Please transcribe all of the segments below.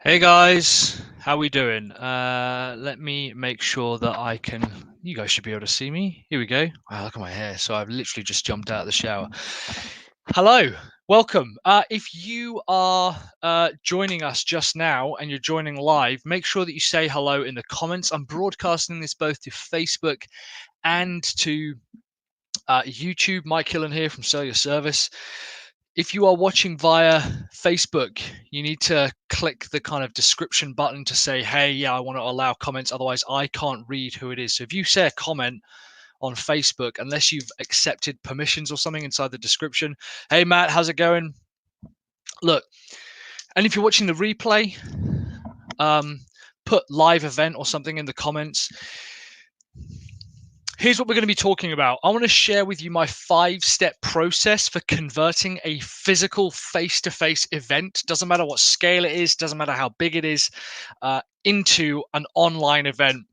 Hey guys, how we doing? Let me make sure that I can. You guys should be able to see me. Here we go. Wow, look at my hair. So I've literally just jumped out of the shower. Hello, welcome. If you are joining us just now and you're joining live, make sure that you say hello in the comments. I'm broadcasting this both to Facebook and to YouTube. Mike Hillen here from Sell Your Service. If you are watching via Facebook, you need to click the kind of description button to say, hey, yeah, I want to allow comments. Otherwise, I can't read who it is. So if you say a comment on Facebook, unless you've accepted permissions or something inside the description, hey, Matt, how's it going? Look, and if you're watching the replay, put live event or something in the comments. Here's what we're going to be talking about. I want to share with you my 5-step process for converting a physical face-to-face event. Doesn't matter what scale it is, doesn't matter how big it is, into an online event.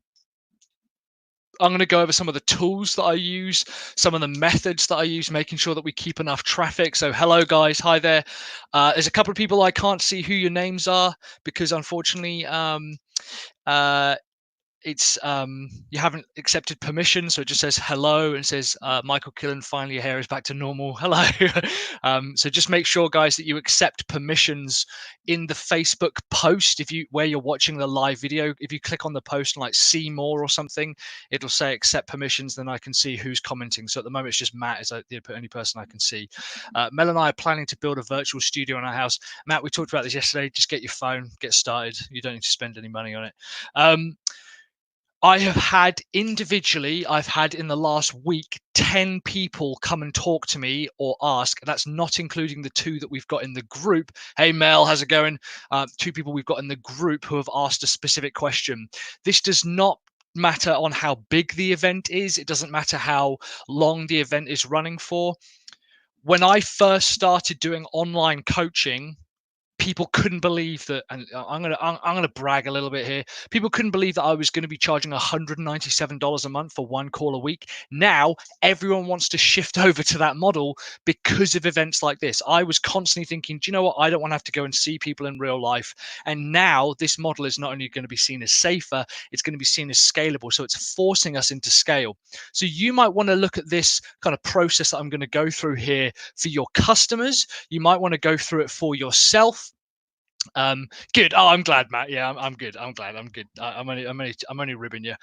I'm going to go over some of the tools that I use, some of the methods that I use, making sure that we keep enough traffic. So hello guys, hi there. There's a couple of people I can't see who your names are because unfortunately, it's you haven't accepted permission, so it just says hello and says Michael Killen, finally your hair is back to normal. Hello. So just make sure guys that you accept permissions in the Facebook post. If you where you're watching the live video, if you click on the post and like see more or something, it'll say accept permissions, then I can see who's commenting. So at the moment it's just Matt is the only person I can see. Mel and I are planning to build a virtual studio in our house. Matt, we talked about this yesterday. Just get your phone, get started. You don't need to spend any money on it. I have had individually, I've had in the last week, 10 people come and talk to me or ask. That's not including the 2 that we've got in the group. Hey, Mel, how's it going? 2 people we've got in the group who have asked a specific question. This does not matter on how big the event is. It doesn't matter how long the event is running for. When I first started doing online coaching, people couldn't believe that, and I'm gonna brag a little bit here. People couldn't believe that I was going to be charging $197 a month for 1 call a week. Now everyone wants to shift over to that model because of events like this. I was constantly thinking, do you know what? I don't want to have to go and see people in real life. And now this model is not only going to be seen as safer, it's going to be seen as scalable. So it's forcing us into scale. So you might want to look at this kind of process that I'm going to go through here for your customers. You might want to go through it for yourself. Good. Oh, I'm glad, Matt. Yeah, I'm good. I'm glad. I'm good. I'm only ribbing you.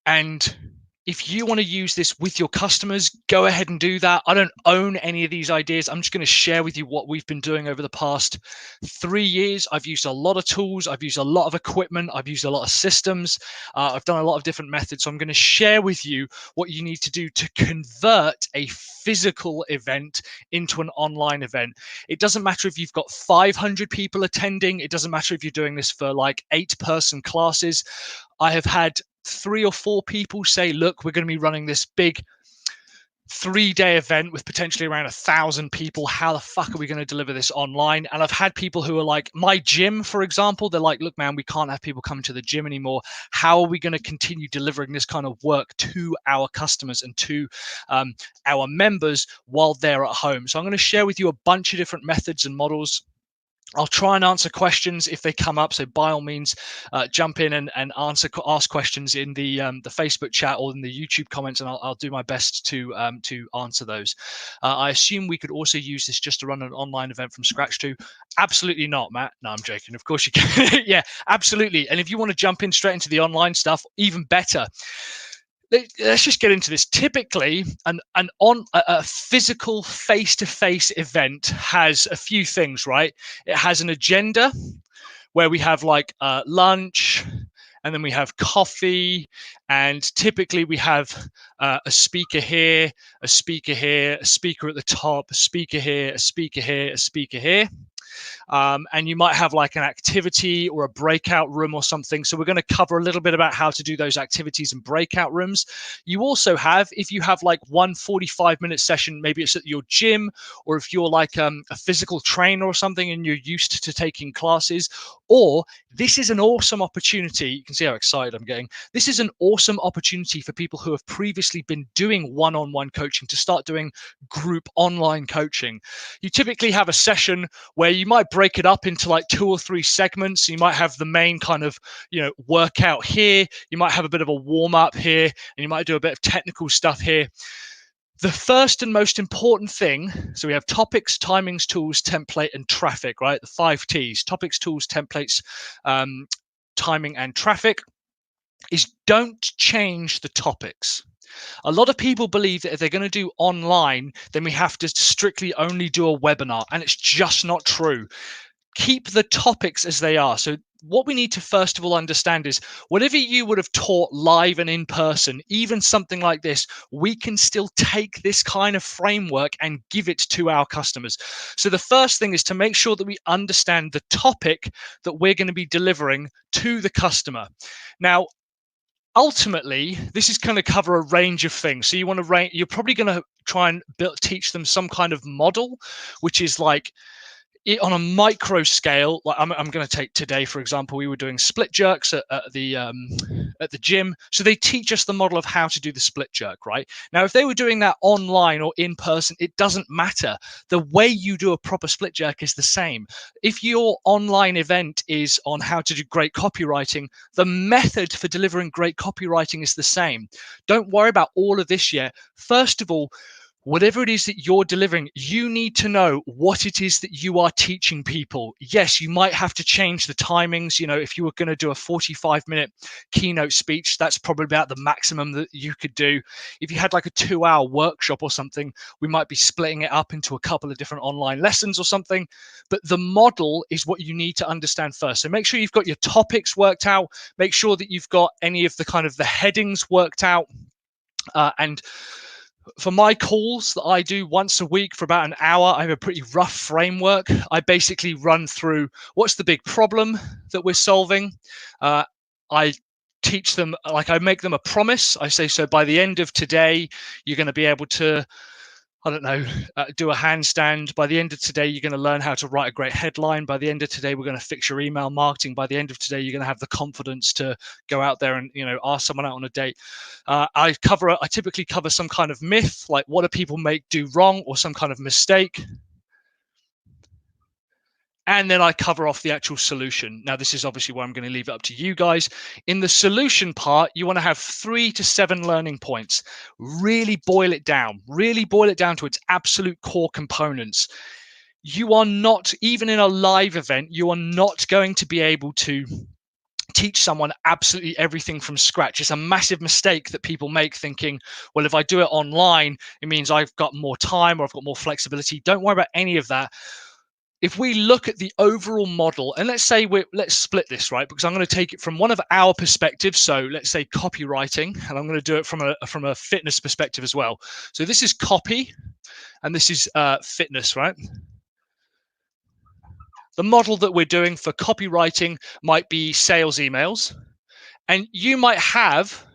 And if you want to use this with your customers, go ahead and do that. I don't own any of these ideas. I'm just going to share with you what we've been doing over the past 3 years. I've used a lot of tools. I've used a lot of equipment. I've used a lot of systems. I've done a lot of different methods. So I'm going to share with you what you need to do to convert a physical event into an online event. It doesn't matter if you've got 500 people attending. It doesn't matter if you're doing this for like 8-person classes. I have had 3 or 4 people say, look, we're going to be running this big 3-day event with potentially around 1,000 people. How the fuck are we going to deliver this online? And I've had people who are like, my gym, for example, they're like, look, man, we can't have people coming to the gym anymore. How are we going to continue delivering this kind of work to our customers and to our members while they're at home? So I'm going to share with you a bunch of different methods and models. I'll try and answer questions if they come up. So by all means, jump in and ask questions in the Facebook chat or in the YouTube comments, and I'll do my best to answer those. I assume we could also use this just to run an online event from scratch too. Absolutely not, Matt. No, I'm joking. Of course you can. Yeah, absolutely. And if you want to jump in straight into the online stuff, even better. Let's just get into this. Typically, a physical face-to-face event has a few things, right? It has an agenda where we have like lunch, and then we have coffee, and typically we have a speaker here, a speaker here, a speaker at the top, a speaker here, a speaker here, a speaker here. And you might have like an activity or a breakout room or something. So we're going to cover a little bit about how to do those activities and breakout rooms. You also have, if you have like one 45-minute session, maybe it's at your gym, or if you're like a physical trainer or something and you're used to taking classes, or this is an awesome opportunity. You can see how excited I'm getting. This is an awesome opportunity for people who have previously been doing one-on-one coaching to start doing group online coaching. You typically have a session where you might break break it up into like 2 or 3 segments. You might have the main kind of, workout here. You might have a bit of a warm up here, and you might do a bit of technical stuff here. The first and most important thing, so we have topics, timings, tools, template, and traffic, right? The 5 T's: topics, tools, templates, timing, and traffic, is don't change the topics. A lot of people believe that if they're going to do online, then we have to strictly only do a webinar, and it's just not true. Keep the topics as they are. So what we need to first of all understand is whatever you would have taught live and in person, even something like this, we can still take this kind of framework and give it to our customers. So the first thing is to make sure that we understand the topic that we're going to be delivering to the customer. Now, ultimately, this is going to cover a range of things. So you're probably going to try and teach them some kind of model, which is like, on a micro scale. Like I'm going to take today, for example. We were doing split jerks at the gym, so they teach us the model of how to do the split jerk. Right now, if they were doing that online or in person, it doesn't matter. The way you do a proper split jerk is the same. If your online event is on how to do great copywriting, the method for delivering great copywriting is the same. Don't worry about all of this yet. First of all, whatever it is that you're delivering, you need to know what it is that you are teaching people. Yes, you might have to change the timings. If you were going to do a 45-minute keynote speech, that's probably about the maximum that you could do. If you had like a 2-hour workshop or something, we might be splitting it up into a couple of different online lessons or something. But the model is what you need to understand first. So make sure you've got your topics worked out. Make sure that you've got any of the kind of the headings worked out. And for my calls that I do once a week for about an hour, I have a pretty rough framework. I basically run through what's the big problem that we're solving. I teach them, like I make them a promise. I say, so by the end of today, you're going to be able to, I don't know, do a handstand. By the end of today, you're going to learn how to write a great headline. By the end of today, we're going to fix your email marketing. By the end of today, you're going to have the confidence to go out there and, ask someone out on a date. I typically cover some kind of myth, like what do people do wrong, or some kind of mistake. And then I cover off the actual solution. Now, this is obviously where I'm going to leave it up to you guys. In the solution part, you want to have 3 to 7 learning points. Really boil it down to its absolute core components. You are not, even in a live event, you are not going to be able to teach someone absolutely everything from scratch. It's a massive mistake that people make, thinking, well, if I do it online, it means I've got more time or I've got more flexibility. Don't worry about any of that. If we look at the overall model, and let's split this, right? Because I'm going to take it from one of our perspectives. So let's say copywriting, and I'm going to do it from a fitness perspective as well. So this is copy, and this is fitness, right? The model that we're doing for copywriting might be sales emails, and you might have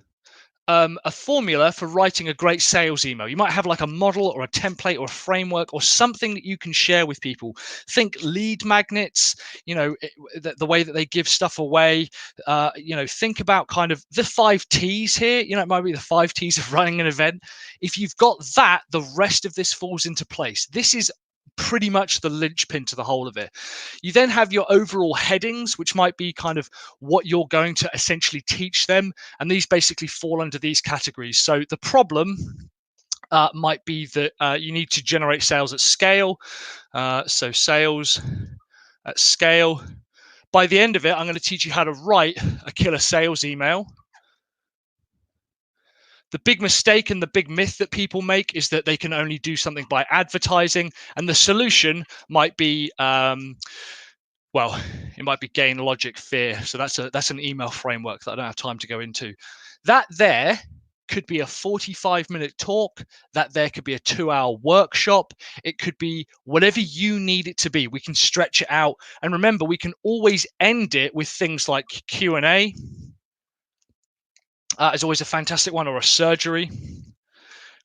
a formula for writing a great sales email. You might have like a model or a template or a framework or something that you can share with people. Think lead magnets, the way that they give stuff away. Think about kind of the 5 T's here. It might be the 5 T's of running an event. If you've got that, the rest of this falls into place. This is pretty much the linchpin to the whole of it. You then have your overall headings, which might be kind of what you're going to essentially teach them. And these basically fall under these categories. So the problem might be that you need to generate sales at scale. So sales at scale. By the end of it, I'm going to teach you how to write a killer sales email. The big mistake and the big myth that people make is that they can only do something by advertising, and the solution might be, it might be gain, logic, fear. So that's an email framework that I don't have time to go into. That there could be a 45-minute talk. That there could be a 2-hour workshop. It could be whatever you need it to be. We can stretch it out, and remember, we can always end it with things like Q&A. Is always a fantastic one, or a surgery.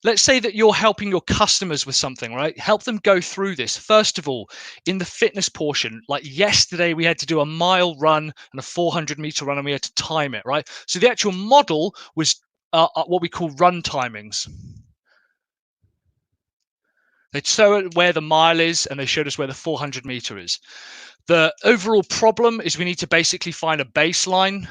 Let's say that you're helping your customers with something, right? Help them go through this. First of all, in the fitness portion, like yesterday, we had to do a mile run and a 400-meter run, and we had to time it, right? So the actual model was what we call run timings. They show it where the mile is, and they showed us where the 400 meter is. The overall problem is we need to basically find a baseline.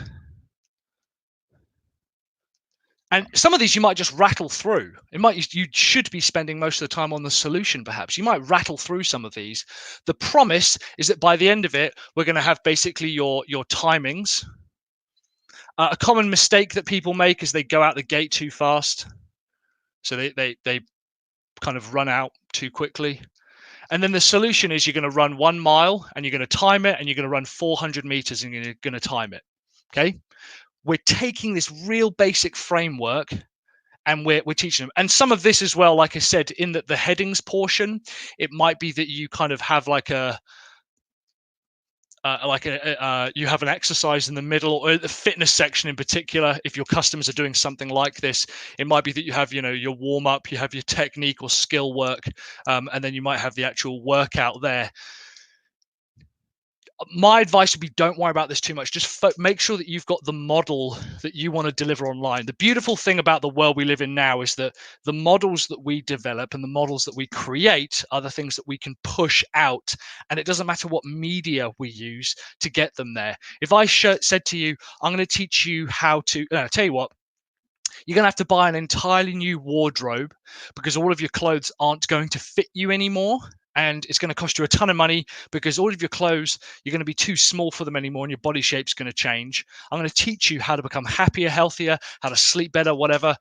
And some of these you might just rattle through. You should be spending most of the time on the solution, perhaps. You might rattle through some of these. The promise is that by the end of it, we're going to have basically your timings. A common mistake that people make is they go out the gate too fast. So they kind of run out too quickly. And then the solution is you're going to run 1 mile and you're going to time it, and you're going to run 400 meters and you're going to time it. Okay. We're taking this real basic framework and we're teaching them. And some of this as well, like I said, in the headings portion, it might be that you kind of have like you have an exercise in the middle, or the fitness section in particular. If your customers are doing something like this, it might be that you have, your warm up, you have your technique or skill work, and then you might have the actual workout there. My advice would be, don't worry about this too much. Just make sure that you've got the model that you want to deliver online. The beautiful thing about the world we live in now is that the models that we develop and the models that we create are the things that we can push out. And it doesn't matter what media we use to get them there. If I said to you, I'm going to teach you how to, tell you what, you're going to have to buy an entirely new wardrobe because all of your clothes aren't going to fit you anymore. And it's going to cost you a ton of money because all of your clothes, you're going to be too small for them anymore, and your body shape's going to change. I'm going to teach you how to become happier, healthier, how to sleep better, whatever.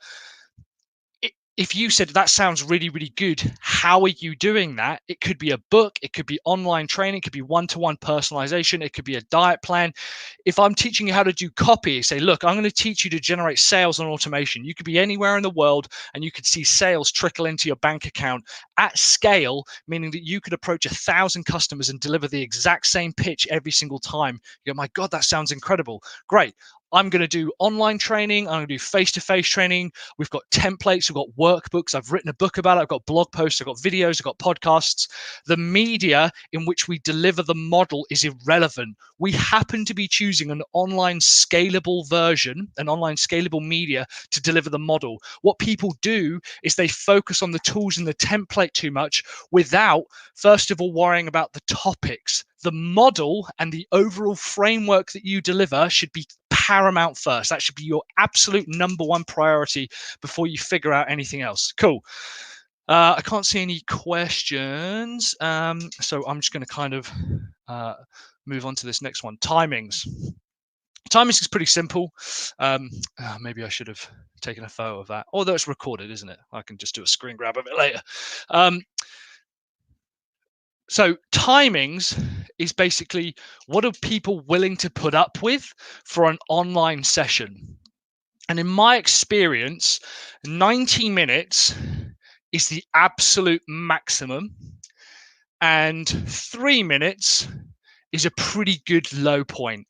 If you said that sounds really, really good, how are you doing that? It could be a book, it could be online training, it could be one-to-one personalization, it could be a diet plan. If I'm teaching you how to do copy, say, look, I'm going to teach you to generate sales on automation. You could be anywhere in the world and you could see sales trickle into your bank account at scale, meaning that you could approach 1,000 customers and deliver the exact same pitch every single time. You go, my God, that sounds incredible. Great. I'm going to do online training. I'm going to do face-to-face training. We've got templates. We've got workbooks. I've written a book about it. I've got blog posts. I've got videos. I've got podcasts. The media in which we deliver the model is irrelevant. We happen to be choosing an online scalable version, an online scalable media to deliver the model. What people do is they focus on the tools and the template too much without, first of all, worrying about the topics. The model and the overall framework that you deliver should be paramount first. That should be your absolute number one priority before you figure out anything else. Cool. I can't see any questions. So I'm just going to kind of move on to this next one. Timings. Timings is pretty simple. Maybe I should have taken a photo of that. Although it's recorded, isn't it? I can just do a screen grab of it later. So timings is basically, what are people willing to put up with for an online session? And in my experience, 90 minutes is the absolute maximum. And 3 minutes is a pretty good low point.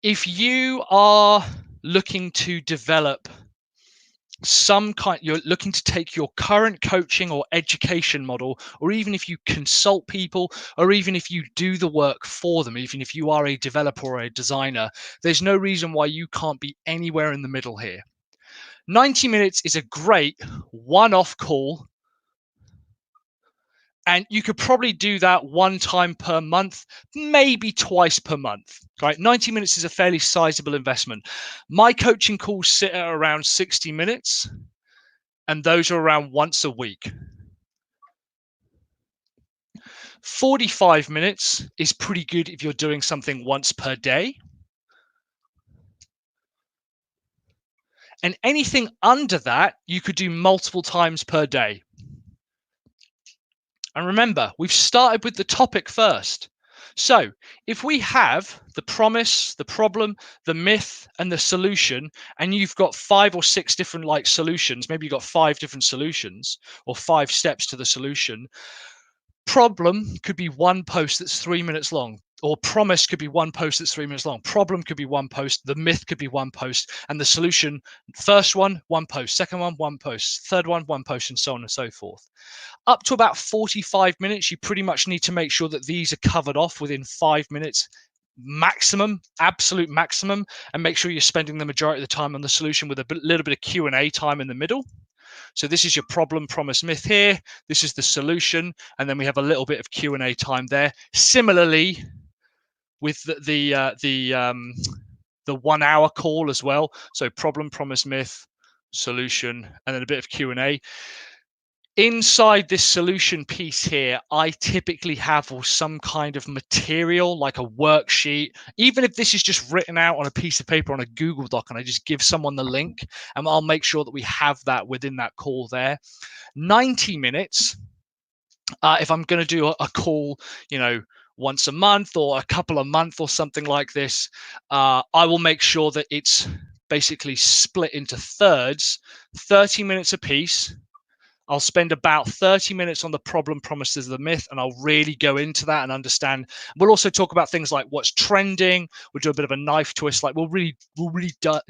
If you are looking to develop you're looking to take your current coaching or education model, or even if you consult people, or even if you do the work for them, even if you are a developer or a designer, there's no reason why you can't be anywhere in the middle here. 90 minutes is a great one-off call, and you could probably do that one time per month, maybe twice per month. Right? 90 minutes is a fairly sizable investment. My coaching calls sit at around 60 minutes, and those are around once a week. 45 minutes is pretty good if you're doing something once per day. And anything under that, you could do multiple times per day. And remember, we've started with the topic first. So if we have the promise, the problem, the myth, and the solution, and you've got 5 or 6 different solutions, maybe you've got 5 different solutions or 5 steps to the solution. Problem could be one post that's 3 minutes long, or promise could be one post that's 3 minutes long. Problem could be one post. The myth could be one post, and the solution, first one post, second one post, third one post, and so on and so forth. Up to about 45 minutes, you pretty much need to make sure that these are covered off within 5 minutes maximum, absolute maximum, and make sure you're spending the majority of the time on the solution with a little bit of Q&A time in the middle. So this is your problem, promise, myth here. This is the solution. And then we have a little bit of Q&A time there. Similarly, with the 1 hour call as well. So problem, promise, myth, solution, and then a bit of Q&A. Inside this solution piece here, I typically have some kind of material like a worksheet, even if this is just written out on a piece of paper on a Google Doc, and I just give someone the link, and I'll make sure that we have that within that call there. 90 minutes, if I'm going to do a call, once a month or a couple of months or something like this, I will make sure that it's basically split into thirds, 30 minutes a piece. I'll spend about 30 minutes on the problem, promises, the myth, and I'll really go into that and understand. We'll also talk about things like what's trending. We'll do a bit of a knife twist. Like we'll really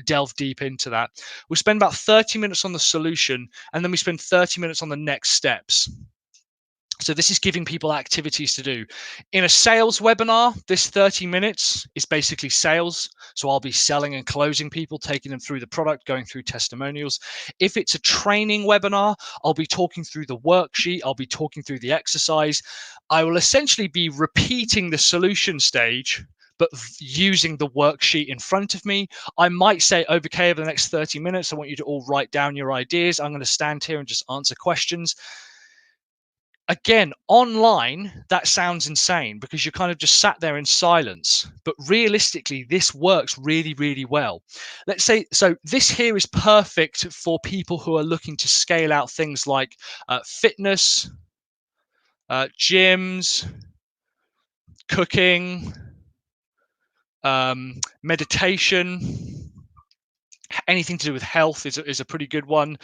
delve deep into that. We'll spend about 30 minutes on the solution, and then we spend 30 minutes on the next steps. So this is giving people activities to do. In a sales webinar, this 30 minutes is basically sales. So I'll be selling and closing people, taking them through the product, going through testimonials. If it's a training webinar, I'll be talking through the worksheet. I'll be talking through the exercise. I will essentially be repeating the solution stage, but using the worksheet in front of me. I might say, okay, over the next 30 minutes, I want you to all write down your ideas. I'm going to stand here and just answer questions. Again, online, that sounds insane because you're kind of just sat there in silence. But realistically, this works really, really well. Let's say, so this here is perfect for people who are looking to scale out things like fitness, gyms, cooking, meditation. Anything to do with health is a pretty good one.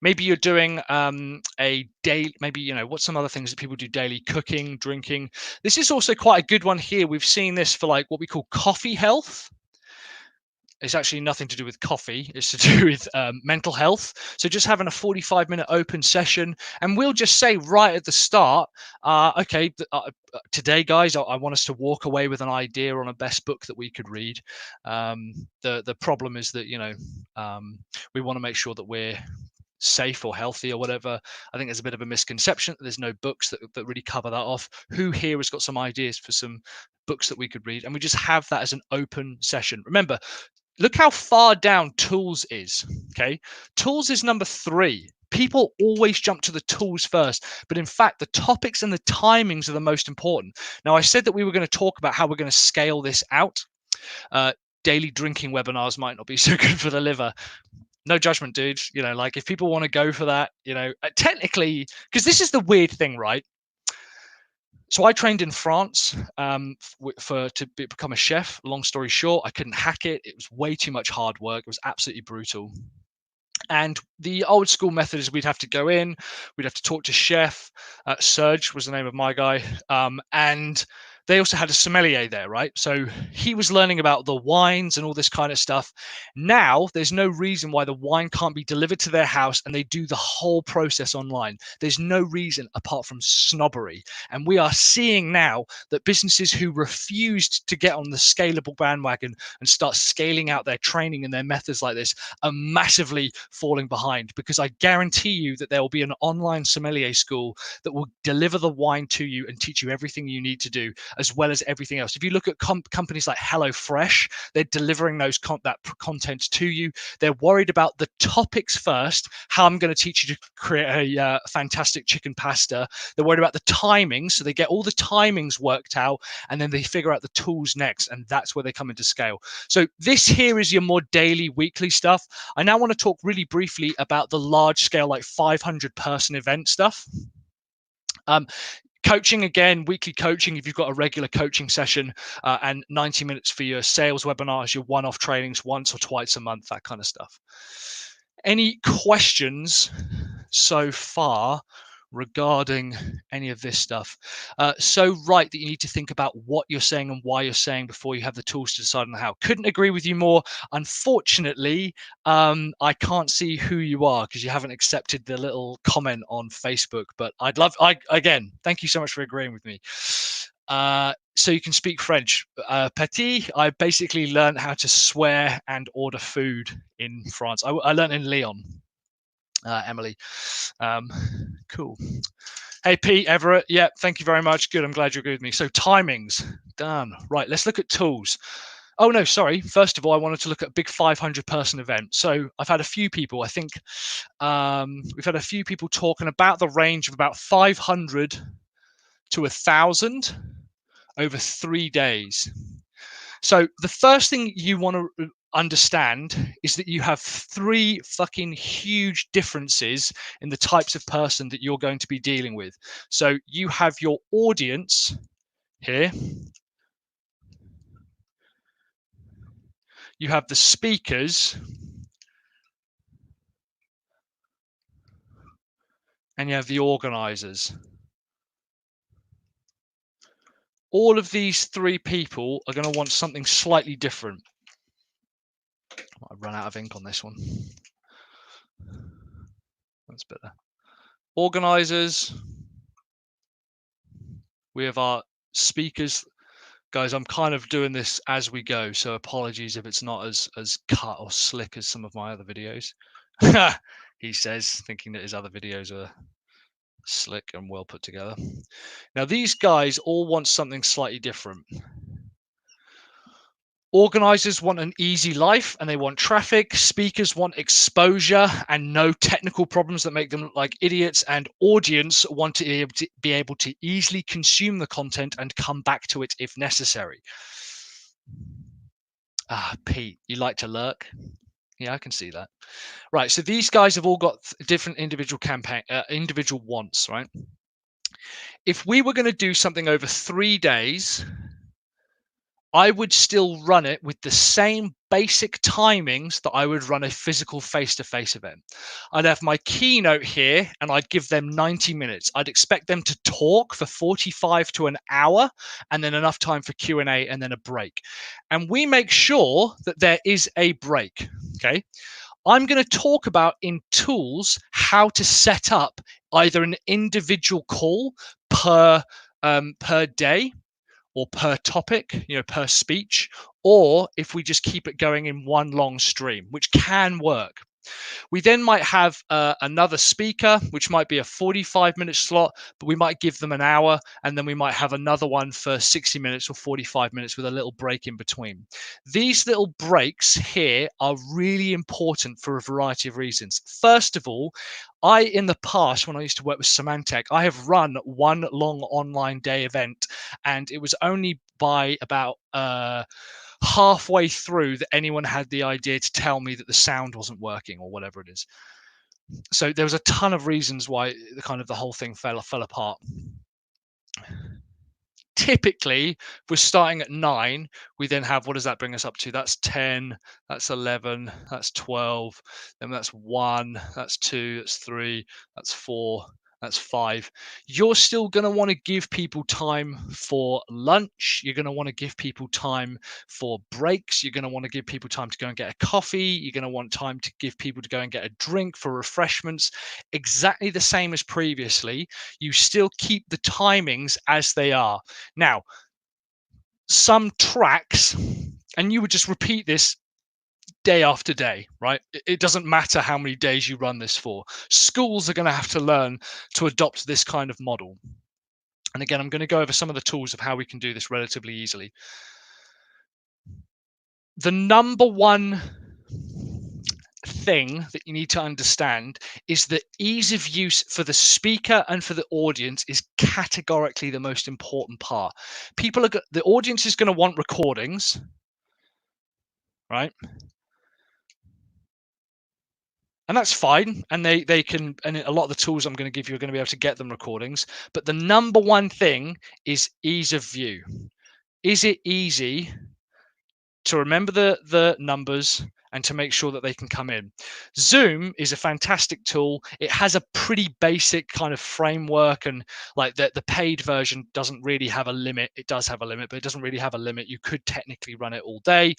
Maybe you're doing a day, maybe, what's some other things that people do daily? Cooking, drinking. This is also quite a good one here. We've seen this for like what we call coffee health. It's actually nothing to do with coffee. It's to do with mental health. So just having a 45-minute open session, and we'll just say right at the start, okay, today, guys, I want us to walk away with an idea on a best book that we could read. The problem is that we want to make sure that we're safe or healthy or whatever. I think there's a bit of a misconception that there's no books that really cover that off. Who here has got some ideas for some books that we could read? And we just have that as an open session. Remember, look how far down tools is. Okay, tools is number 3. People always jump to the tools first, but in fact, the topics and the timings are the most important. Now, I said that we were going to talk about how we're going to scale this out. Daily drinking webinars might not be so good for the liver. No judgment, dude. Like if people want to go for that, technically, because this is the weird thing, right? So I trained in France to become a chef. Long story short, I couldn't hack it. It was way too much hard work. It was absolutely brutal. And the old school method is we'd have to go in, we'd have to talk to chef. Serge was the name of my guy. And they also had a sommelier there, right? So he was learning about the wines and all this kind of stuff. Now, there's no reason why the wine can't be delivered to their house and they do the whole process online. There's no reason apart from snobbery. And we are seeing now that businesses who refused to get on the scalable bandwagon and start scaling out their training and their methods like this are massively falling behind, because I guarantee you that there will be an online sommelier school that will deliver the wine to you and teach you everything you need to do, as well as everything else. If you look at companies like HelloFresh, they're delivering that content to you. They're worried about the topics first, how I'm going to teach you to create a fantastic chicken pasta. They're worried about the timings, so they get all the timings worked out, and then they figure out the tools next, and that's where they come into scale. So this here is your more daily, weekly stuff. I now want to talk really briefly about the large scale, like 500 person event stuff. Coaching, again, weekly coaching, if you've got a regular coaching session, and 90 minutes for your sales webinars, your one-off trainings once or twice a month, that kind of stuff. Any questions so far regarding any of this stuff? So right that you need to think about what you're saying and why you're saying before you have the tools to decide on how. Couldn't agree with you more. Unfortunately, I can't see who you are because you haven't accepted the little comment on Facebook, but again, thank you so much for agreeing with me. So you can speak French. Petit, I basically learned how to swear and order food in France. I learned in Lyon. Emily. Cool. Hey, Pete, Everett. Yeah, thank you very much. Good. I'm glad you're good with me. So timings, done. Right, let's look at tools. Oh, no, sorry. First of all, I wanted to look at a big 500 person event. So I've had a few people, I think we've had a few people talking about the range of about 500 to 1,000 over 3 days. So the first thing you want to understand is that you have 3 fucking huge differences in the types of person that you're going to be dealing with. So you have your audience here, you have the speakers, and you have the organizers. All of these 3 people are going to want something slightly different. I've run out of ink on this one. That's better. Organizers. We have our speakers. Guys, I'm kind of doing this as we go, so apologies if it's not as cut or slick as some of my other videos. He says, thinking that his other videos are slick and well put together. Now, these guys all want something slightly different. Organizers want an easy life and they want traffic. Speakers want exposure and no technical problems that make them look like idiots. And audience want to be able to easily consume the content and come back to it if necessary. Ah, Pete, you like to lurk? Yeah, I can see that. Right, so these guys have all got different individual individual wants, right? If we were going to do something over 3 days, I would still run it with the same basic timings that I would run a physical face-to-face event. I'd have my keynote here and I'd give them 90 minutes. I'd expect them to talk for 45 to an hour and then enough time for Q&A and then a break. And we make sure that there is a break, okay? I'm going to talk about in tools how to set up either an individual call per day or per topic, per speech, or if we just keep it going in one long stream, which can work. We then might have another speaker, which might be a 45-minute slot, but we might give them an hour, and then we might have another one for 60 minutes or 45 minutes with a little break in between. These little breaks here are really important for a variety of reasons. First of all, in the past, when I used to work with Symantec, I have run one long online day event, and it was only by about halfway through that anyone had the idea to tell me that the sound wasn't working or whatever it is. So there was a ton of reasons why the whole thing fell apart. Typically, if we're starting at 9, we then have, what does that bring us up to? That's 10, that's 11, that's 12, then that's 1, that's 2, that's 3, that's 4, that's 5. You're still going to want to give people time for lunch. You're going to want to give people time for breaks. You're going to want to give people time to go and get a coffee. You're going to want time to give people to go and get a drink for refreshments. Exactly the same as previously. You still keep the timings as they are. Now, some tracks, and you would just repeat this day after day, right? It doesn't matter how many days you run this for. Schools are going to have to learn to adopt this kind of model. And again, I'm going to go over some of the tools of how we can do this relatively easily. The number one thing that you need to understand is that ease of use for the speaker and for the audience is categorically the most important part. The audience is going to want recordings, right? And that's fine. And they can, and a lot of the tools I'm going to give you are going to be able to get them recordings. But the number one thing is ease of view. Is it easy to remember the numbers and to make sure that they can come in? Zoom is a fantastic tool. It has a pretty basic kind of framework, and like the paid version doesn't really have a limit. It does have a limit, but it doesn't really have a limit. You could technically run it all day.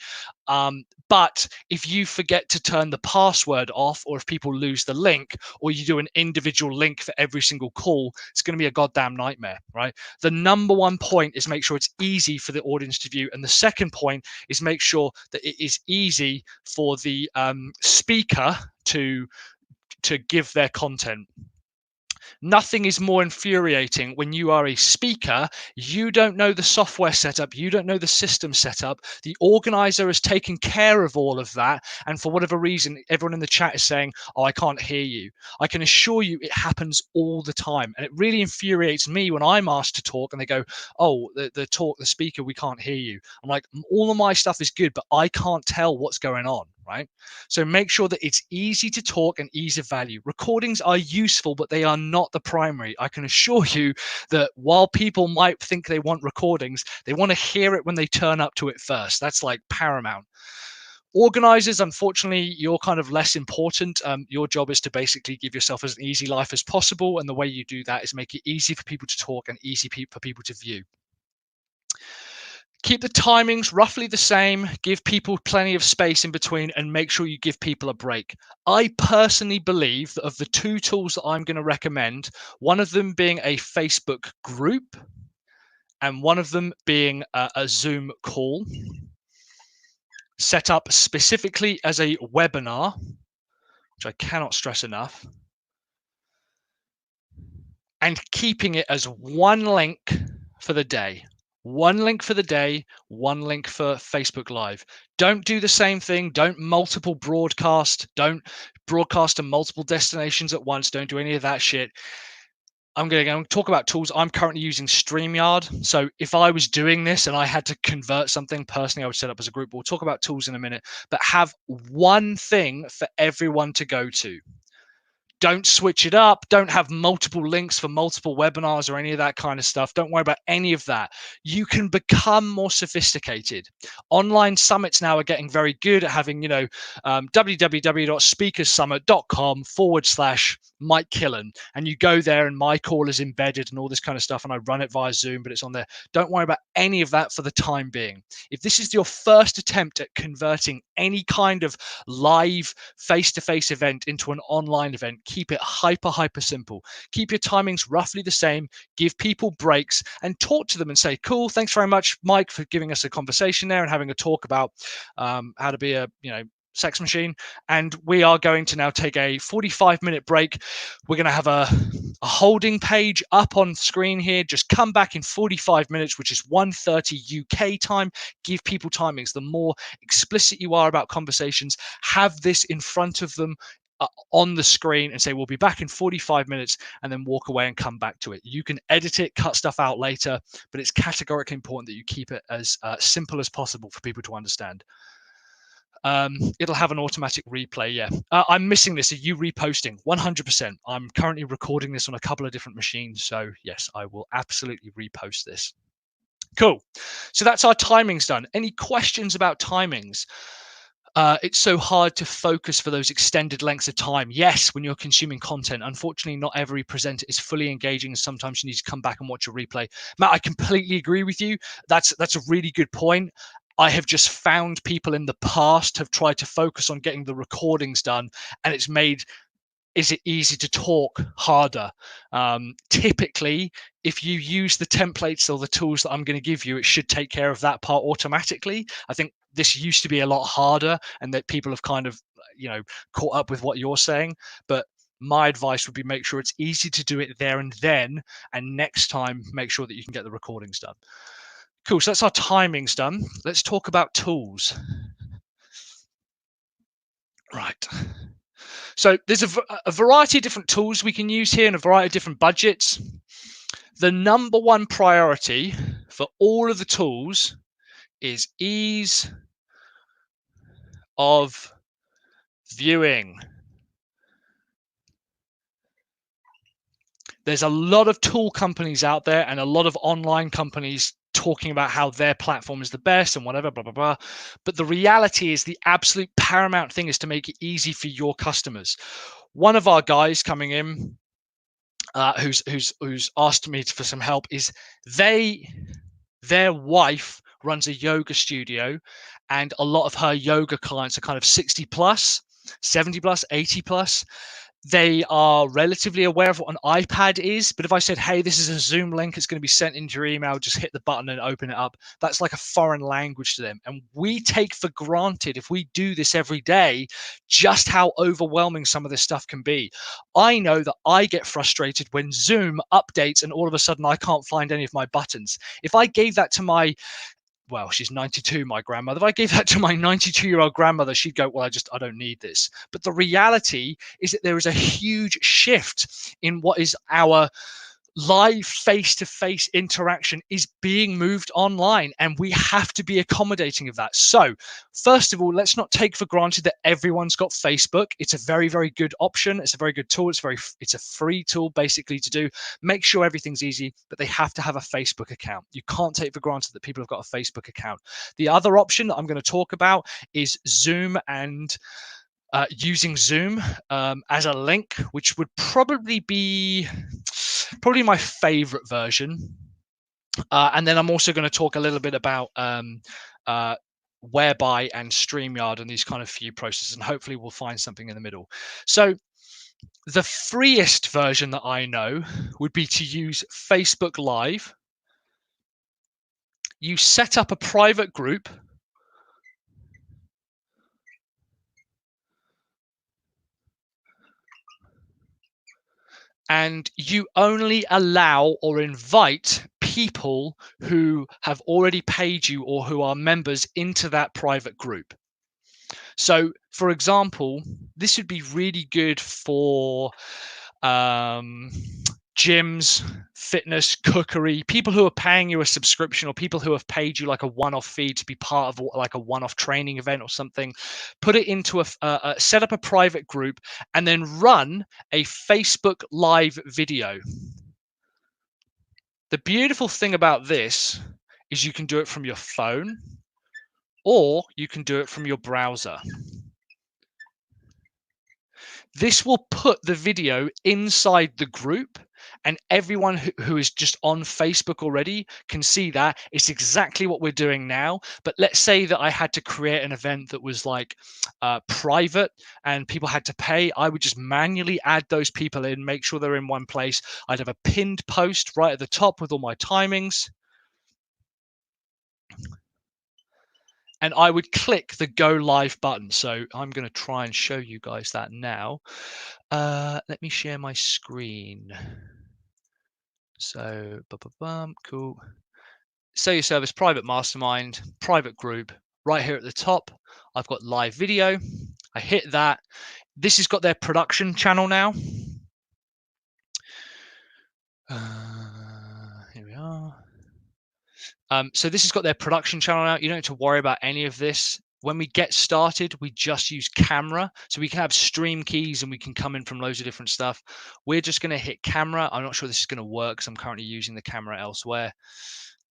But if you forget to turn the password off, or if people lose the link, or you do an individual link for every single call, it's going to be a goddamn nightmare, right? The number one point is make sure it's easy for the audience to view. And the second point is make sure that it is easy for the speaker to to give their content. Nothing is more infuriating when you are a speaker, you don't know the software setup, you don't know the system setup. The organizer has taken care of all of that. And for whatever reason, everyone in the chat is saying, oh, I can't hear you. I can assure you it happens all the time. And it really infuriates me when I'm asked to talk and they go, oh, the speaker, we can't hear you. I'm like, all of my stuff is good, but I can't tell what's going on, right? So make sure that it's easy to talk and ease of value. Recordings are useful, but they are not the primary. I can assure you that while people might think they want recordings, they want to hear it when they turn up to it first. That's like paramount. Organizers, unfortunately, you're kind of less important. Your job is to basically give yourself as an easy life as possible. And the way you do that is make it easy for people to talk and easy for people to view. Keep the timings roughly the same, give people plenty of space in between, and make sure you give people a break. I personally believe that of the two tools that I'm going to recommend, one of them being a Facebook group and one of them being a Zoom call set up specifically as a webinar, which I cannot stress enough, and keeping it as one link for the day. One link for the day, one link for Facebook Live. Don't do the same thing. Don't multiple broadcast. Don't broadcast to multiple destinations at once. Don't do any of that shit. I'm going to talk about tools. I'm currently using StreamYard. So if I was doing this and I had to convert something personally, I would set up as a group. We'll talk about tools in a minute, but have one thing for everyone to go to. Don't switch it up. Don't have multiple links for multiple webinars or any of that kind of stuff. Don't worry about any of that. You can become more sophisticated. Online summits now are getting very good at having, www.speakersummit.com/Mike Killen. And you go there and my call is embedded and all this kind of stuff. And I run it via Zoom, but it's on there. Don't worry about any of that for the time being. If this is your first attempt at converting any kind of live face-to-face event into an online event, keep it hyper simple. Keep your timings roughly the same, give people breaks and talk to them and say, cool, thanks very much, Mike, for giving us a conversation there and having a talk about how to be a sex machine. And we are going to now take a 45-minute break. We're going to have a holding page up on screen here. Just come back in 45 minutes, which is 1:30 UK time. Give people timings. The more explicit you are about conversations, have this in front of them on the screen and say, we'll be back in 45 minutes, and then walk away and come back to it. You can edit it, cut stuff out later, but it's categorically important that you keep it as simple as possible for people to understand. It'll have an automatic replay. Yeah. I'm missing this. Are you reposting? 100%. I'm currently recording this on a couple of different machines. So yes, I will absolutely repost this. Cool. So that's our timings done. Any questions about timings? It's so hard to focus for those extended lengths of time. Yes, when you're consuming content. Unfortunately, not every presenter is fully engaging, and sometimes you need to come back and watch a replay. Matt, I completely agree with you. That's a really good point. I have just found people in the past have tried to focus on getting the recordings done, and it's made it easy to talk harder. Typically, if you use the templates or the tools that I'm going to give you, it should take care of that part automatically. I think this used to be a lot harder, and that people have kind of caught up with what you're saying. But my advice would be make sure it's easy to do it there and then, and next time make sure that you can get the recordings done. Cool, so that's our timings done. Let's talk about tools. Right. So there's a variety of different tools we can use here and a variety of different budgets. The number one priority for all of the tools is ease of viewing. There's a lot of tool companies out there and a lot of online companies talking about how their platform is the best and whatever, blah, blah, blah. But the reality is the absolute paramount thing is to make it easy for your customers. One of our guys coming in, who's asked me for some help, is their wife runs a yoga studio, and a lot of her yoga clients are kind of 60 plus, 70 plus, 80 plus. They are relatively aware of what an iPad is, but if I said, hey, this is a Zoom link, it's going to be sent into your email, just hit the button and open it up, that's like a foreign language to them. And we take for granted, if we do this every day, just how overwhelming some of this stuff can be. I know that I get frustrated when Zoom updates and all of a sudden I can't find any of my buttons. If I gave that to my, well, she's 92, my grandmother. If I gave that to my 92-year-old grandmother, she'd go, well, I don't need this. But the reality is that there is a huge shift in what is our live face-to-face interaction is being moved online, and we have to be accommodating of that. So first of all, let's not take for granted that everyone's got Facebook. It's a very, very good option. It's a very good tool. It's a free tool basically to do. Make sure everything's easy, but they have to have a Facebook account. You can't take for granted that people have got a Facebook account. The other option that I'm going to talk about is Zoom and using Zoom as a link, which would probably be my favorite version. And then I'm also going to talk a little bit about Whereby and StreamYard and these kind of few processes, and hopefully we'll find something in the middle. So the freest version that I know would be to use Facebook Live. You set up a private group. And you only allow or invite people who have already paid you or who are members into that private group. So, for example, this would be really good for gyms, fitness, cookery, people who are paying you a subscription or people who have paid you like a one-off fee to be part of like a one-off training event or something. Put it into set up a private group and then run a Facebook Live video. The beautiful thing about this is you can do it from your phone or you can do it from your browser. This will put the video inside the group, and everyone who is just on Facebook already can see that. It's exactly what we're doing now. But let's say that I had to create an event that was like private and people had to pay. I would just manually add those people in, make sure they're in one place. I'd have a pinned post right at the top with all my timings. And I would click the go live button. So I'm going to try and show you guys that now. Let me share my screen. So, cool. Sell your service, private mastermind, private group. Right here at the top, I've got live video. I hit that. This has got their production channel now. Here we are. So this has got their production channel now. You don't need to worry about any of this. When we get started, we just use camera. So we can have stream keys and we can come in from loads of different stuff. We're just going to hit camera. I'm not sure this is going to work because I'm currently using the camera elsewhere.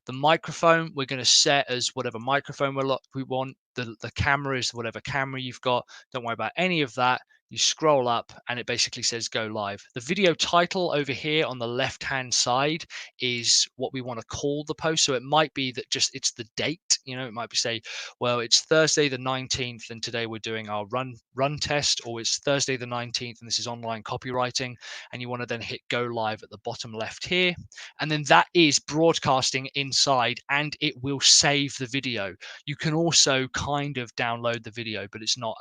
The microphone, we're going to set as whatever microphone we want. The camera is whatever camera you've got. Don't worry about any of that. You scroll up and it basically says go live. The video title over here on the left hand side is what we want to call the post. So it might be that just it's the date, it might be say, well, it's Thursday the 19th and today we're doing our run test, or it's Thursday the 19th and this is online copywriting, and you want to then hit go live at the bottom left here. And then that is broadcasting inside and it will save the video. You can also kind of download the video, but it's not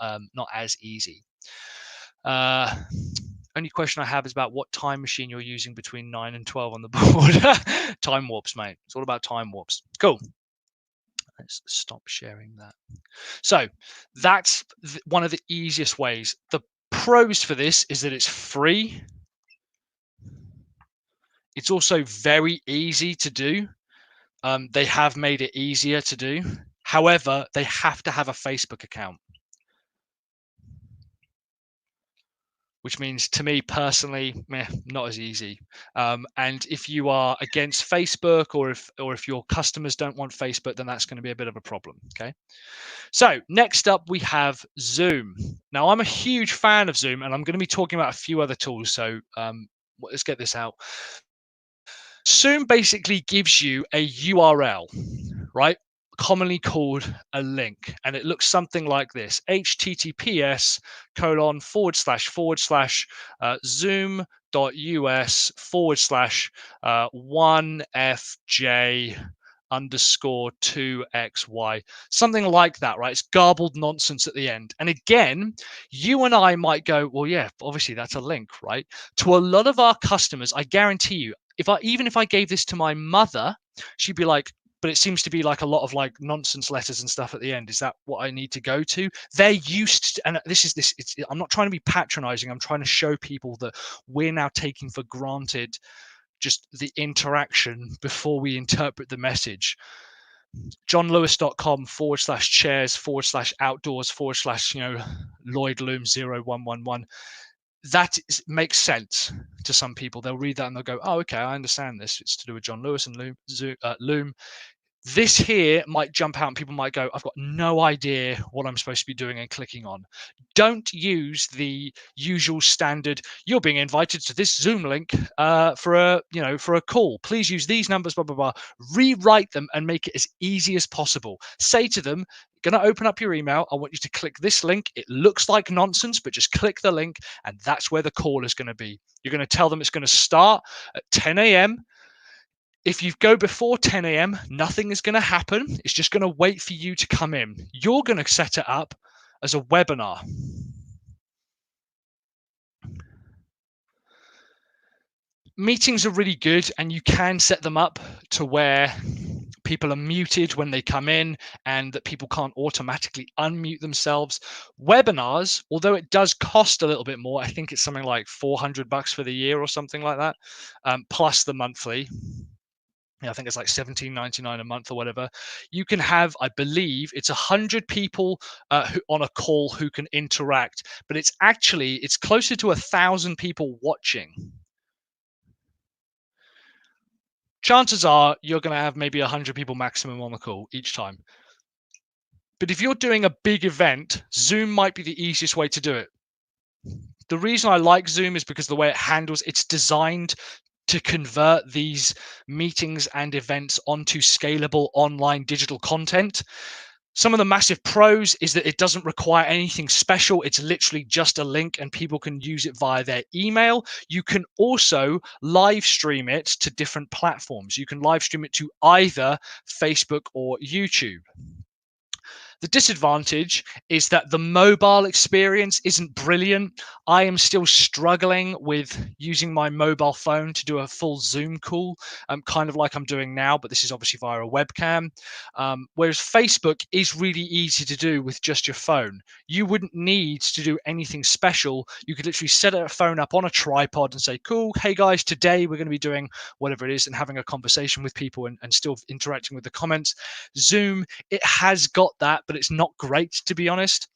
as easy. Only question I have is about what time machine you're using between 9 and 12 on the board. Time warps, mate. It's all about time warps. Cool. Let's stop sharing that. So that's one of the easiest ways. The pros for this is that it's free. It's also very easy to do. They have made it easier to do. However, they have to have a Facebook account, which means to me personally, not as easy. And if you are against Facebook, or if your customers don't want Facebook, then that's going to be a bit of a problem. Okay. So next up we have Zoom. Now I'm a huge fan of Zoom, and I'm going to be talking about a few other tools. So let's get this out. Zoom basically gives you a URL, right? commonly called a link, and it looks something like this: https://zoom.us/1fj underscore 2xy, something like that, right? It's garbled nonsense at the end. And again, you and I might go, well, yeah, obviously that's a link, right? To a lot of our customers, I guarantee you, even if I gave this to my mother, she'd be like, but it seems to be like a lot of like nonsense letters and stuff at the end. Is that what I need to go to? They're used to, and I'm not trying to be patronizing. I'm trying to show people that we're now taking for granted just the interaction before we interpret the message. johnlewis.com/chairs/outdoors/ Lloyd Loom 0111. That makes sense to some people. They'll read that and they'll go, oh, okay, I understand this. It's to do with John Lewis and Loom. This here might jump out and people might go, I've got no idea what I'm supposed to be doing and clicking on. Don't use the usual standard, you're being invited to this Zoom link for a call. Please use these numbers, blah, blah, blah. Rewrite them and make it as easy as possible. Say to them, going to open up your email. I want you to click this link. It looks like nonsense, but just click the link and that's where the call is going to be. You're going to tell them it's going to start at 10 a.m. If you go before 10 a.m., nothing is going to happen. It's just going to wait for you to come in. You're going to set it up as a webinar. Meetings are really good, and you can set them up to where people are muted when they come in and that people can't automatically unmute themselves. Webinars, although it does cost a little bit more, I think it's something like $400 for the year or something like that, plus the monthly. I think it's like $17.99 a month or whatever. You can have, I believe, it's 100 people on a call who can interact, but it's closer to 1,000 people watching. Chances are you're going to have maybe 100 people maximum on the call each time. But if you're doing a big event, Zoom might be the easiest way to do it. The reason I like Zoom is because the way it handles, it's designed to convert these meetings and events onto scalable online digital content. Some of the massive pros is that it doesn't require anything special. It's literally just a link and people can use it via their email. You can also live stream it to different platforms. You can live stream it to either Facebook or YouTube. The disadvantage is that the mobile experience isn't brilliant. I am still struggling with using my mobile phone to do a full Zoom call, kind of like I'm doing now, but this is obviously via a webcam. Whereas Facebook is really easy to do with just your phone. You wouldn't need to do anything special. You could literally set a phone up on a tripod and say, cool, hey guys, today we're going to be doing whatever it is and having a conversation with people and still interacting with the comments. Zoom, it has got that, but it's not great, to be honest.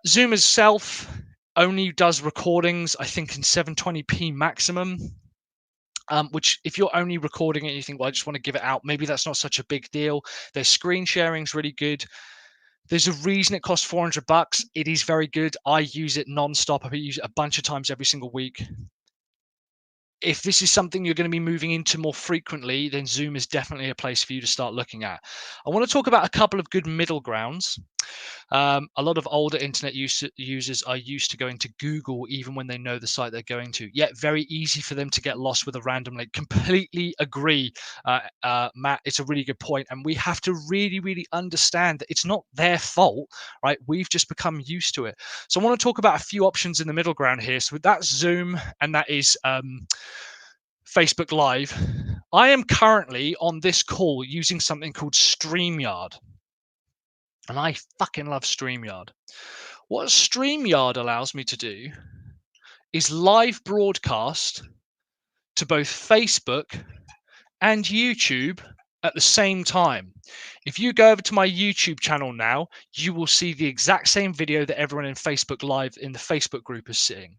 Zoom itself only does recordings, I think, in 720p maximum, which if you're only recording it and you think, well, I just want to give it out, maybe that's not such a big deal. Their screen sharing is really good. There's a reason it costs $400. It is very good. I use it non-stop. I use it a bunch of times every single week. If this is something you're going to be moving into more frequently, then Zoom is definitely a place for you to start looking at. I want to talk about a couple of good middle grounds. A lot of older internet users are used to going to Google even when they know the site they're going to, yet very easy for them to get lost with a random link. Completely agree, Matt. It's a really good point. And we have to really, really understand that it's not their fault, right? We've just become used to it. So I want to talk about a few options in the middle ground here. So that's Zoom, and that is Facebook Live. I am currently on this call using something called StreamYard. And I fucking love StreamYard. What StreamYard allows me to do is live broadcast to both Facebook and YouTube at the same time. If you go over to my YouTube channel now, you will see the exact same video that everyone in Facebook Live in the Facebook group is seeing.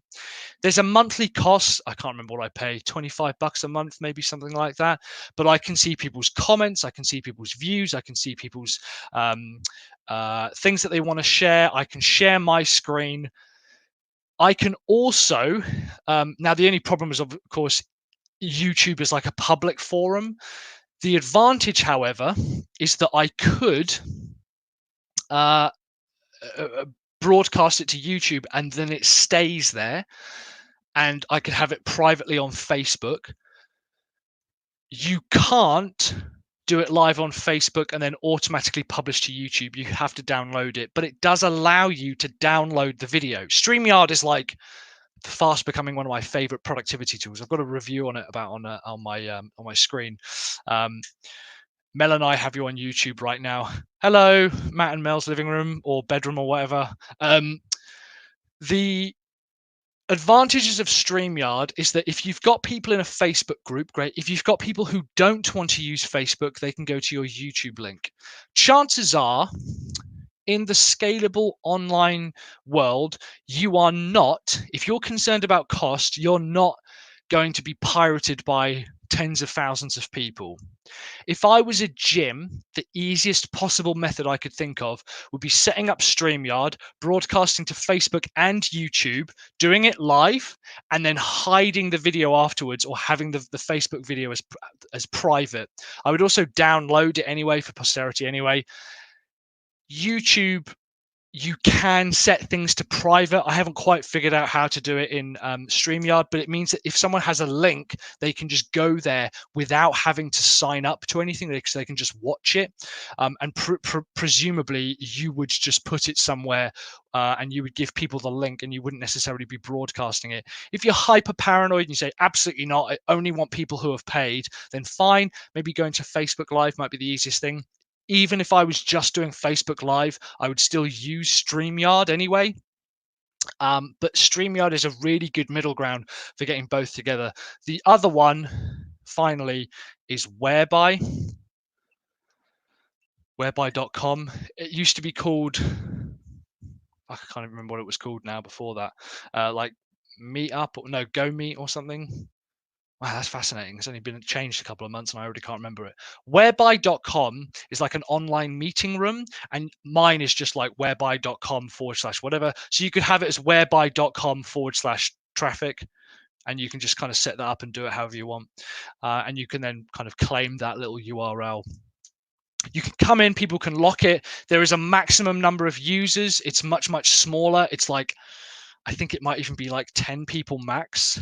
There's a monthly cost. I can't remember what I pay, $25 a month, maybe something like that. But I can see people's comments. I can see people's views. I can see people's things that they want to share. I can share my screen. I can also, now the only problem is, of course, YouTube is like a public forum. The advantage, however, is that I could uh, broadcast it to YouTube and then it stays there, and I could have it privately on Facebook. You can't do it live on Facebook and then automatically publish to YouTube. You have to download it, but it does allow you to download the video. StreamYard is like fast becoming one of my favorite productivity tools. I've got a review on it about on my screen. Mel and I have you on YouTube right now. Hello, Matt and Mel's living room or bedroom or whatever. The advantages of StreamYard is that if you've got people in a Facebook group, great. If you've got people who don't want to use Facebook, they can go to your YouTube link. Chances are, in the scalable online world, you are not, if you're concerned about cost, you're not going to be pirated by tens of thousands of people. If I was a gym, the easiest possible method I could think of would be setting up StreamYard, broadcasting to Facebook and YouTube, doing it live, and then hiding the video afterwards, or having the Facebook video as private. I would also download it anyway for posterity anyway. YouTube, you can set things to private. I haven't quite figured out how to do it in StreamYard, but it means that if someone has a link, they can just go there without having to sign up to anything, because they can just watch it. And presumably you would just put it somewhere and you would give people the link, and you wouldn't necessarily be broadcasting it. If you're hyper paranoid and you say, absolutely not, I only want people who have paid, then fine. Maybe going to Facebook Live might be the easiest thing. Even if I was just doing Facebook Live, I would still use StreamYard anyway. But StreamYard is a really good middle ground for getting both together. The other one, finally, is Whereby. Whereby.com. It used to be called, I can't even remember what it was called now before that. Like Meetup, or no, Go Meet or something. Wow, that's fascinating. It's only been changed a couple of months and I already can't remember it. Whereby.com is like an online meeting room, and mine is just like whereby.com/whatever. So you could have it as whereby.com/traffic, and you can just kind of set that up and do it however you want. And you can then kind of claim that little URL. You can come in, people can lock it. There is a maximum number of users. It's much, much smaller. It's like, I think it might even be like 10 people max,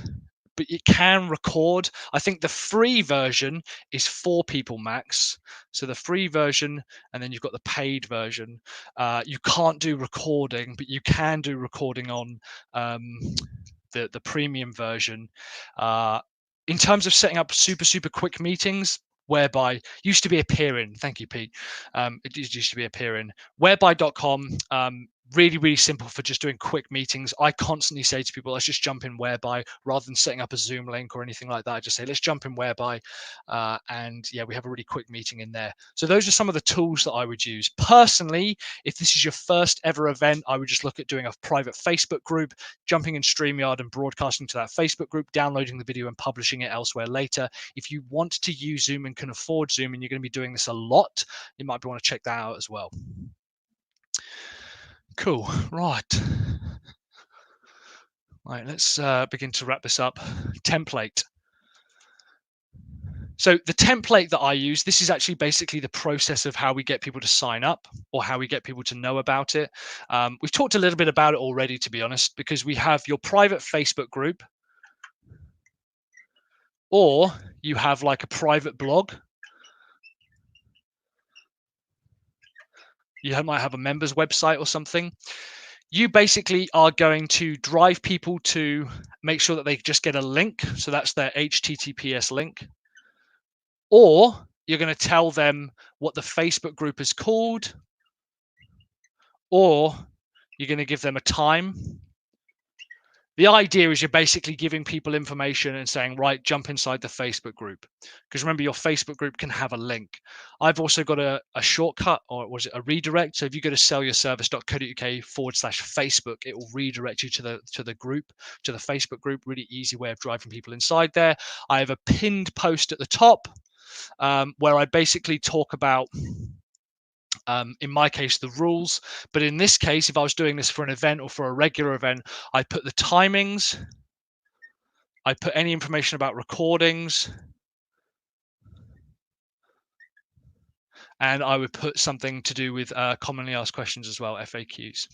but it can record. I think the free version is 4 people max. So the free version, and then you've got the paid version. You can't do recording, but you can do recording on the premium version. In terms of setting up super quick meetings, Whereby used to be Appearing. Thank you, Pete. It used to be Appearing. Whereby.com. Really simple for just doing quick meetings. I constantly say to people, let's just jump in Whereby, rather than setting up a Zoom link or anything like that. I just say, let's jump in Whereby, and yeah, we have a really quick meeting in there. So those are some of the tools that I would use personally. If this is your first ever event, I would just look at doing a private Facebook group, jumping in StreamYard and broadcasting to that Facebook group, downloading the video and publishing it elsewhere later. If you want to use Zoom and can afford Zoom, and you're going to be doing this a lot, you might want to check that out as well. Cool. Right, let's begin to wrap this up. Template. So the template that I use, this is actually basically the process of how we get people to sign up, or how we get people to know about it. We've talked a little bit about it already, to be honest, because we have your private Facebook group, or you have like a private blog. You might have a members website or something. You basically are going to drive people to make sure that they just get a link. So that's their HTTPS link. Or you're going to tell them what the Facebook group is called, or you're going to give them a time. The idea is you're basically giving people information and saying, right, jump inside the Facebook group. Because remember, your Facebook group can have a link. I've also got a shortcut, or was it a redirect? So if you go to sellyourservice.co.uk/Facebook, it will redirect you to the group, to the Facebook group. Really easy way of driving people inside there. I have a pinned post at the top where I basically talk about, in my case, the rules. But in this case, if I was doing this for an event or for a regular event, I put the timings, I put any information about recordings, and I would put something to do with commonly asked questions as well, FAQs.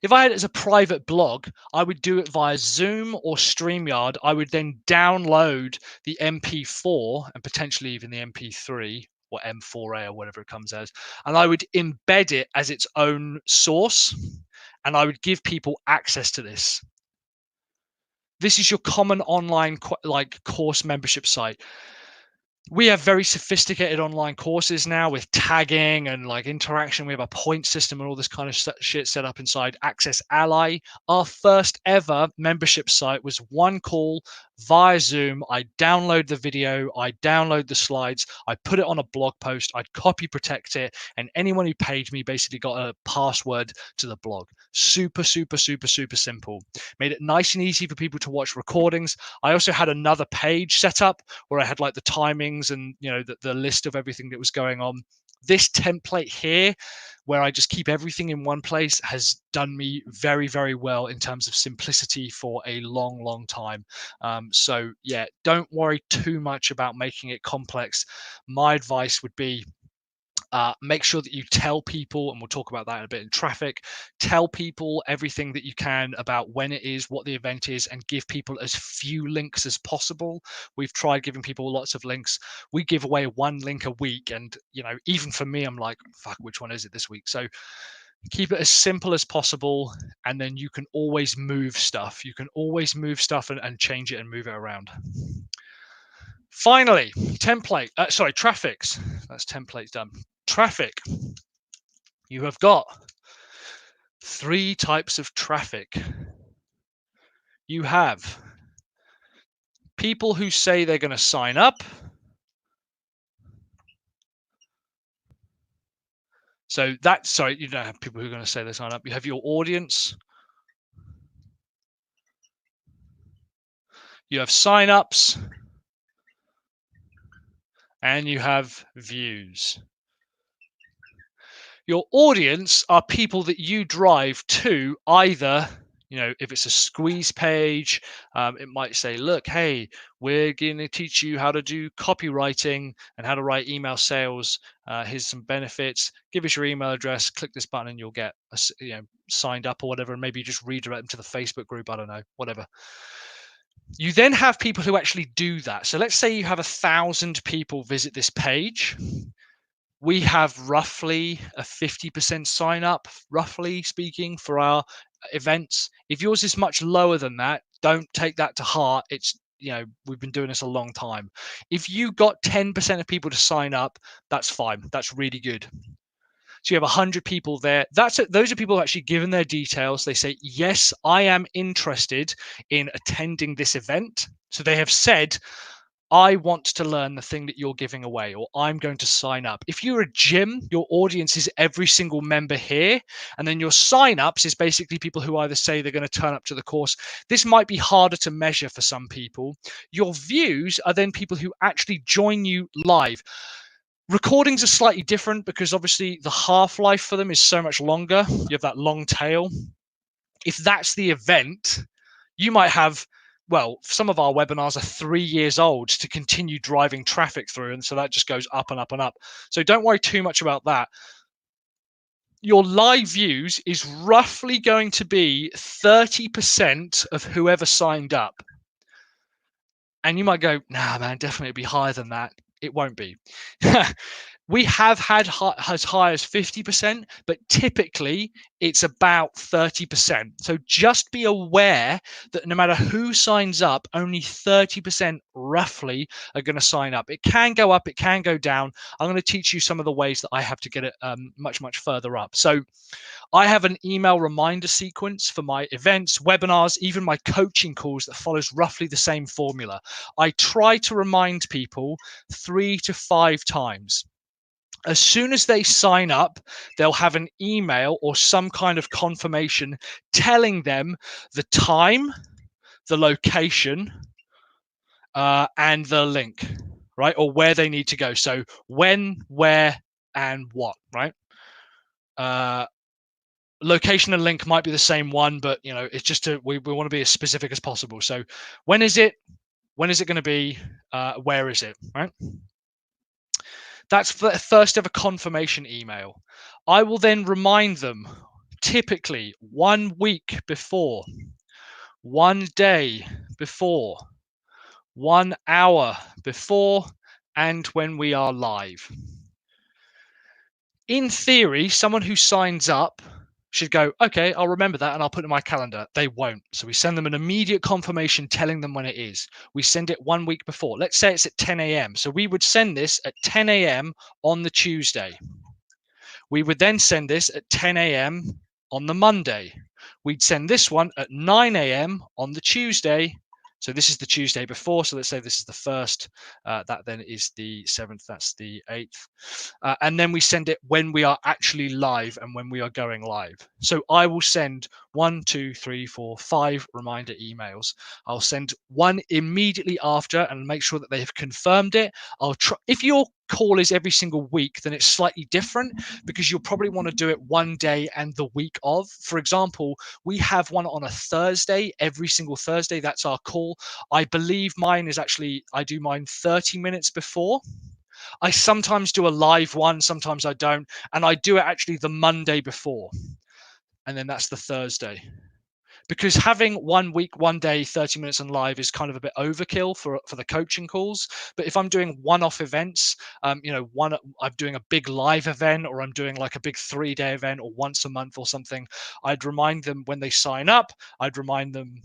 If I had it as a private blog, I would do it via Zoom or StreamYard. I would then download the MP4 and potentially even the MP3 or M4A or whatever it comes as, and I would embed it as its own source, and I would give people access to this. This is your common online like course membership site. We have very sophisticated online courses now with tagging and like interaction. We have a point system and all this kind of shit set up inside Access Ally. Our first ever membership site was one call via Zoom. I download the video, I download the slides, I put it on a blog post, I'd copy protect it, and anyone who paid me basically got a password to the blog. Super, super, super, super simple. Made it nice and easy for people to watch recordings. I also had another page set up where I had like the timings and the list of everything that was going on. This template here, where I just keep everything in one place, has done me very, very well in terms of simplicity for a long, long time. So yeah, don't worry too much about making it complex. My advice would be make sure that you tell people, and we'll talk about that in a bit in traffic, tell people everything that you can about when it is, what the event is, and give people as few links as possible. We've tried giving people lots of links. We give away one link a week, and even for me, I'm like, fuck, which one is it this week? So keep it as simple as possible, and then you can always move stuff. You can always move stuff and change it and move it around. Finally, traffics. That's templates done. Traffic. You have got 3 types of traffic. You have people who say they're going to sign up. So you don't have people who are going to say they sign up. You have your audience. You have sign-ups. And you have views. Your audience are people that you drive to, either if it's a squeeze page, it might say, look, hey, we're going to teach you how to do copywriting and how to write email sales. Here's some benefits. Give us your email address, click this button, and you'll get signed up or whatever. And maybe you just redirect them to the Facebook group. I don't know, whatever. You then have people who actually do that. So let's say you have 1,000 people visit this page. We have roughly a 50% sign up, roughly speaking, for our events. If yours is much lower than that, don't take that to heart. It's, we've been doing this a long time. If you got 10% of people to sign up, that's fine. That's really good. So you have 100 people there. Those are people who actually given their details. They say, yes, I am interested in attending this event. So they have said, I want to learn the thing that you're giving away, or I'm going to sign up. If you're a gym, your audience is every single member here. And then your sign-ups is basically people who either say they're going to turn up to the course. This might be harder to measure for some people. Your views are then people who actually join you live. Recordings are slightly different because obviously the half-life for them is so much longer. You have that long tail. If that's the event, you might have, some of our webinars are 3 years old to continue driving traffic through. And so that just goes up and up and up. So don't worry too much about that. Your live views is roughly going to be 30% of whoever signed up. And you might go, nah, man, definitely be higher than that. It won't be. We have had as high as 50%, but typically it's about 30%. So just be aware that no matter who signs up, only 30% roughly are going to sign up. It can go up, it can go down. I'm going to teach you some of the ways that I have to get it much, much further up. So I have an email reminder sequence for my events, webinars, even my coaching calls that follows roughly the same formula. I try to remind people 3 to 5 times. As soon as they sign up, they'll have an email or some kind of confirmation telling them the time, the location, and the link, right? Or where they need to go. So when, where, and what, right? Location and link might be the same one, but it's just we want to be as specific as possible. So when is it? When is it going to be? Where is it? Right? That's the first ever confirmation email. I will then remind them, typically 1 week before, 1 day before, 1 hour before, and when we are live. In theory, someone who signs up should go, okay, I'll remember that and I'll put it in my calendar. They won't. So we send them an immediate confirmation telling them when it is. We send it 1 week before. Let's say it's at 10 a.m. So we would send this at 10 a.m. on the Tuesday. We would then send this at 10 a.m. on the Monday. We'd send this one at 9 a.m. on the Tuesday. So this is the Tuesday before. So let's say this is the 1st. That then is the 7th. That's the 8th. And then we send it when we are actually live and when we are going live. So I will send 1, 2, 3, 4, 5 reminder emails. I'll send one immediately after and make sure that they have confirmed it. I'll try, if your call is every single week, then it's slightly different because you'll probably want to do it one day and the week of. For example, we have one on a Thursday, every single Thursday. That's our call. I believe mine is actually, I do mine 30 minutes before. I sometimes do a live one, sometimes I don't. And I do it actually the Monday before. And then that's the Thursday. Because having 1 week, 1 day, 30 minutes on live is kind of a bit overkill for the coaching calls. But if I'm doing one-off events, I'm doing a big live event, or I'm doing like a big 3-day event, or once a month or something, I'd remind them when they sign up. I'd remind them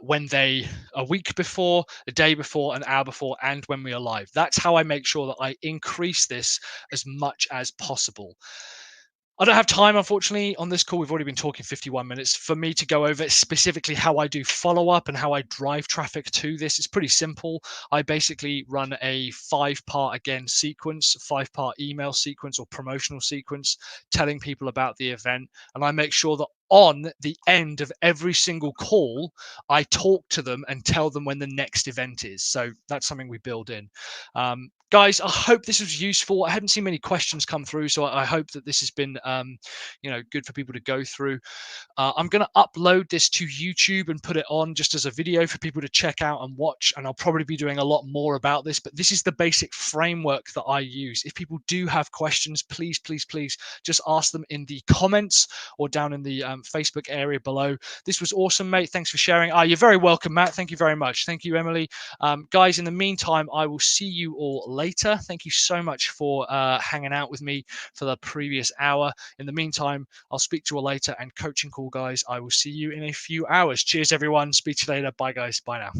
when they, a week before, a day before, an hour before, and when we are live. That's how I make sure that I increase this as much as possible. I don't have time, unfortunately, on this call. We've already been talking 51 minutes for me to go over specifically how I do follow up and how I drive traffic to this. It's pretty simple. I basically run a 5-part, again, sequence, 5-part email sequence or promotional sequence telling people about the event. And I make sure that on the end of every single call, I talk to them and tell them when the next event is. So that's something we build in. Guys, I hope this was useful. I haven't seen many questions come through, so I hope that this has been, good for people to go through. I'm going to upload this to YouTube and put it on just as a video for people to check out and watch. And I'll probably be doing a lot more about this, but this is the basic framework that I use. If people do have questions, please, please, please just ask them in the comments or down in the Facebook area below. This was awesome, mate. Thanks for sharing. You're very welcome, Matt. Thank you very much. Thank you, Emily. Guys, in the meantime, I will see you all later. Thank you so much for hanging out with me for the previous hour. In the meantime, I'll speak to you all later, and coaching call, guys, I will see you in a few hours. Cheers, everyone. Speak to you later. Bye, guys. Bye now.